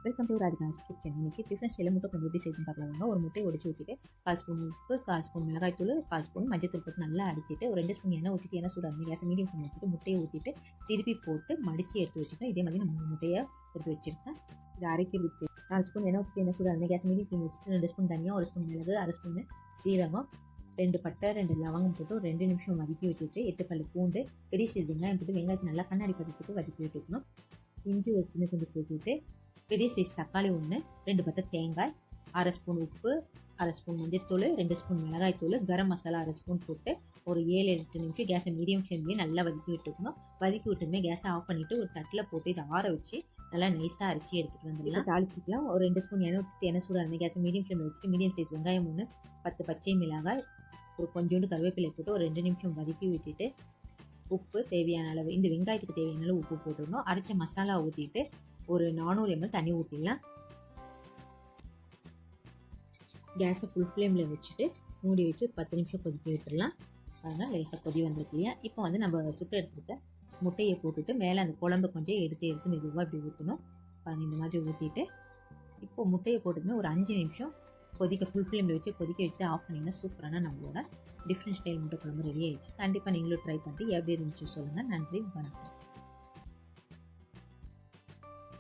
Welcome to Radhika's kitchen. இன்னைக்கு different ஸ்டைலில் முட்டை குழம்பு எப்படி செய்யணும்னு பார்க்கலாம். ஒரு முட்டையை உடைச்சு ஊற்றிட்டு 1 ஸ்பூன் உப்பு, 1 ஸ்பூன் மிளகாய்த்தூள், 1 ஸ்பூன் மஞ்சத்தூள் போட்டு நல்லா அடிச்சிட்டு ஒரு 2 ஸ்பூன் எண்ணெய் ஊற்றிட்டு எண்ணெய் சூடாக கேஸ் மீடியம் ஃப்ளேம் வச்சுட்டு முட்டையை ஊற்றிட்டு திருப்பி போட்டு மடித்து எடுத்து வச்சுருக்கேன். இதே மாதிரி நான் 3 முட்டையை எடுத்து வச்சுருக்கேன். இது அரைக்கிறதுக்கு 4 ஸ்பூன் எண்ணெய் ஊற்றிட்டு எண்ணெய் சூடாக கேஸ் மீடியம் ஃப்ளேம் வச்சுட்டு 2 ஸ்பூன் தனியாக, 1 ஸ்பூன் மிளகு, 1/2 ஸ்பூன் சீரகம், 2 பட்டை, 2 லவங்கம் போட்டு 2 நிமிஷம் வதக்கி விட்டுட்டு 8 பல் பூண்டு, பெரிய சைஸ் வெங்காயம் போட்டு வெங்காயத்தை நல்லா கண்ணாடி பதத்துக்கு வதக்கி விட்டுக்கணும். இஞ்சி ஒரு சின்ன துண்டு சேர்த்துட்டு பெரிய சைஸ் தக்காளி 1, 2 பத்தை தேங்காய், 1/2 ஸ்பூன் உப்பு, 1/2 ஸ்பூன் மஞ்சத்தூள், 2 ஸ்பூன் மிளகாய்த்தூள், கரம் மசாலா 1/2 ஸ்பூன் போட்டு ஒரு 7-8 நிமிஷம் கேஸை மீடியம் ஃப்ளேம்லேயே நல்லா வதக்கி விட்டுக்கணும். வதக்கி விட்டதுமே கேஸை ஆஃப் பண்ணிவிட்டு ஒரு தட்டில் போட்டு இதை ஆற வச்சு நல்லா நைஸாக அரைச்சி எடுத்துகிட்டு வந்துடலாம். தாளிச்சிக்கலாம். ஒரு 2 ஸ்பூன் எண்ணெய் ஊற்றிட்டு எண்ணெய் சூடாக கேஸை மீடியம் ஃப்ளேமில் வச்சுட்டு மீடியம் சைஸ் வெங்காயம் 1, 10 பச்சை மிளகாய், ஒரு கொஞ்சோண்டு கருவேப்பிலை போட்டு ஒரு 2 நிமிஷம் வதக்கி விட்டுட்டு உப்பு தேவையான அளவு, இந்த வெங்காயத்துக்கு தேவையான அளவு உப்பு போட்டுடணும். அரைச்ச மசாலா ஊற்றிட்டு ஒரு 400 ml தண்ணி ஊற்றிடலாம். கேஸை ஃபுல் ஃப்ளேமில் வச்சுட்டு மூடி வச்சு 10 நிமிஷம் கொதிக்க விட்டுடலாம். அதனால் லேசாக கொதி வந்திருக்கு இல்லையா. இப்போ நம்ம சுட்டு எடுத்துருக்க முட்டையை போட்டுட்டு மேலே அந்த குழம்பு கொஞ்சம் எடுத்து மெதுவாக இப்படி ஊற்றணும். இந்த மாதிரி ஊற்றிட்டு இப்போ முட்டையை போட்டுதுமே ஒரு 5 நிமிஷம் ஃபுல் ஃப்ளேமில் வச்சு கொதிக்க விட்டு ஆஃப் பண்ணிங்கன்னா சூப்பரான நம்மளோட டிஃப்ரெண்ட் ஸ்டைல் முட்டை குழம்பு ரெடி ஆயிடுச்சு. கண்டிப்பாக நீங்களும் ட்ரை பண்ணிட்டு எப்படி இருந்துச்சு சொல்லுங்கள். நன்றி, வணக்கம்.